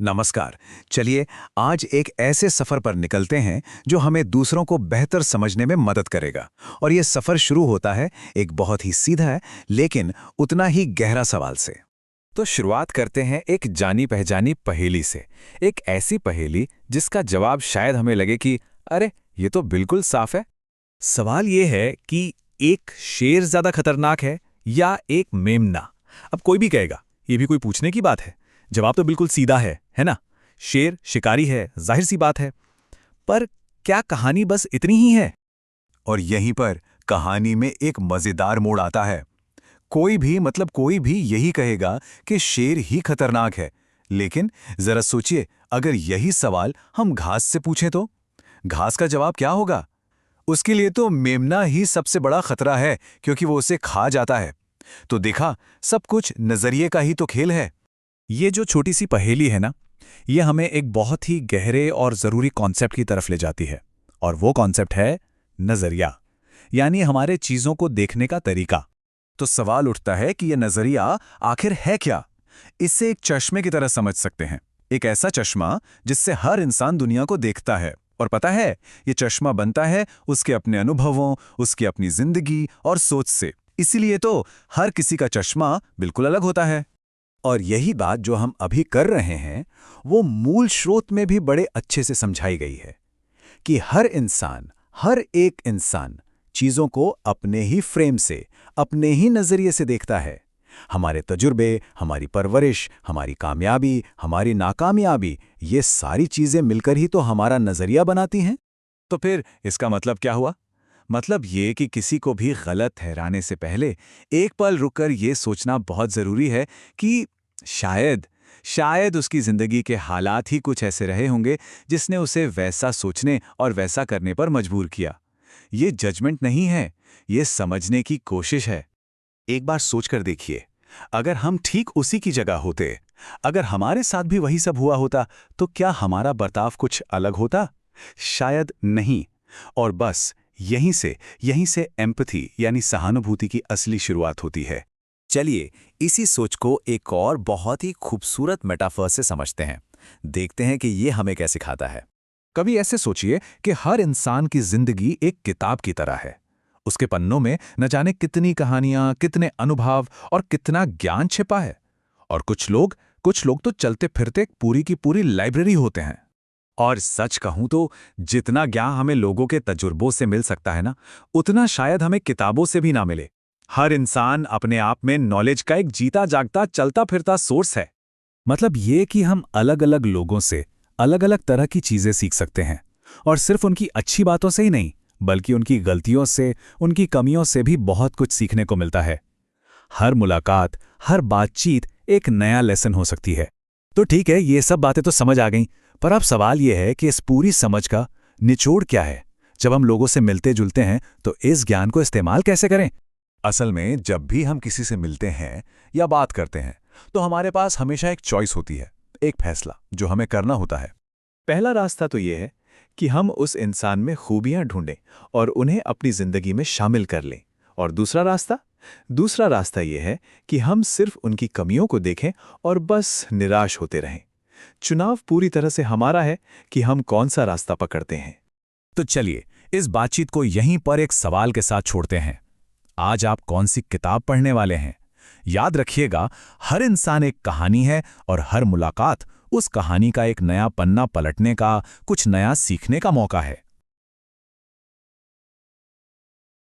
नमस्कार। चलिए आज एक ऐसे सफर पर निकलते हैं जो हमें दूसरों को बेहतर समझने में मदद करेगा। और ये सफर शुरू होता है एक बहुत ही सीधा है लेकिन उतना ही गहरा सवाल से। तो शुरुआत करते हैं एक जानी पहचानी पहेली से। एक ऐसी पहेली जिसका जवाब शायद हमें लगे कि अरे ये तो बिल्कुल साफ है। सवाल ये है कि एक शेर ज्यादा खतरनाक है या एक मेमना। अब कोई भी कहेगा ये भी कोई पूछने की बात है। जवाब तो बिल्कुल सीधा है ना। शेर शिकारी है, जाहिर सी बात है। पर क्या कहानी बस इतनी ही है? और यहीं पर कहानी में एक मजेदार मोड़ आता है। कोई भी यही कहेगा कि शेर ही खतरनाक है। लेकिन जरा सोचिए, अगर यही सवाल हम घास से पूछें तो घास का जवाब क्या होगा? उसके लिए तो मेमना ही सबसे बड़ा खतरा है, क्योंकि वो उसे खा जाता है। तो देखा, सब कुछ नजरिए का ही तो खेल है। ये जो छोटी सी पहेली है ना, ये हमें एक बहुत ही गहरे और ज़रूरी कॉन्सेप्ट की तरफ ले जाती है। और वो कॉन्सेप्ट है नज़रिया, यानी हमारे चीज़ों को देखने का तरीका। तो सवाल उठता है कि यह नजरिया आखिर है क्या? इससे एक चश्मे की तरह समझ सकते हैं। एक ऐसा चश्मा जिससे हर इंसान दुनिया को देखता है। और पता है, ये चश्मा बनता है उसके अपने अनुभवों, उसकी अपनी जिंदगी और सोच से। इसीलिए तो हर किसी का चश्मा बिल्कुल अलग होता है। और यही बात जो हम अभी कर रहे हैं, वो मूल स्रोत में भी बड़े अच्छे से समझाई गई है कि हर एक इंसान चीजों को अपने ही फ्रेम से, अपने ही नजरिए से देखता है। हमारे तजुर्बे, हमारी परवरिश, हमारी कामयाबी, हमारी नाकामयाबी, ये सारी चीजें मिलकर ही तो हमारा नजरिया बनाती हैं। तो फिर इसका मतलब क्या हुआ? मतलब ये कि किसी को भी गलत ठहराने से पहले एक पल रुककर ये सोचना बहुत जरूरी है कि शायद उसकी जिंदगी के हालात ही कुछ ऐसे रहे होंगे जिसने उसे वैसा सोचने और वैसा करने पर मजबूर किया। ये जजमेंट नहीं है, ये समझने की कोशिश है। एक बार सोचकर देखिए, अगर हम ठीक उसी की जगह होते, अगर हमारे साथ भी वही सब हुआ होता, तो क्या हमारा बर्ताव कुछ अलग होता? शायद नहीं। और बस यहीं से एम्पैथी यानी सहानुभूति की असली शुरुआत होती है। चलिए इसी सोच को एक और बहुत ही खूबसूरत मेटाफर से समझते हैं। देखते हैं कि ये हमें क्या सिखाता है। कभी ऐसे सोचिए कि हर इंसान की जिंदगी एक किताब की तरह है। उसके पन्नों में न जाने कितनी कहानियां, कितने अनुभव और कितना ज्ञान छिपा है। और कुछ लोग तो चलते फिरते पूरी की पूरी लाइब्रेरी होते हैं। और सच कहूं तो जितना ज्ञान हमें लोगों के तजुर्बों से मिल सकता है ना, उतना शायद हमें किताबों से भी ना मिले। हर इंसान अपने आप में नॉलेज का एक जीता जागता चलता फिरता सोर्स है। मतलब ये कि हम अलग अलग लोगों से अलग अलग तरह की चीजें सीख सकते हैं। और सिर्फ उनकी अच्छी बातों से ही नहीं, बल्कि उनकी गलतियों से, उनकी कमियों से भी बहुत कुछ सीखने को मिलता है। हर मुलाकात, हर बातचीत एक नया लेसन हो सकती है। तो ठीक है, ये सब बातें तो समझ आ गईं, पर अब सवाल यह है कि इस पूरी समझ का निचोड़ क्या है? जब हम लोगों से मिलते जुलते हैं तो इस ज्ञान को इस्तेमाल कैसे करें? असल में जब भी हम किसी से मिलते हैं या बात करते हैं, तो हमारे पास हमेशा एक चॉइस होती है, एक फैसला जो हमें करना होता है। पहला रास्ता तो यह है कि हम उस इंसान में खूबियां ढूंढें और उन्हें अपनी जिंदगी में शामिल कर लें। और दूसरा रास्ता यह है कि हम सिर्फ उनकी कमियों को देखें और बस निराश होते रहें। चुनाव पूरी तरह से हमारा है कि हम कौन सा रास्ता पकड़ते हैं। तो चलिए इस बातचीत को यहीं पर एक सवाल के साथ छोड़ते हैं। आज आप कौन सी किताब पढ़ने वाले हैं? याद रखिएगा, हर इंसान एक कहानी है और हर मुलाकात उस कहानी का एक नया पन्ना पलटने का, कुछ नया सीखने का मौका है।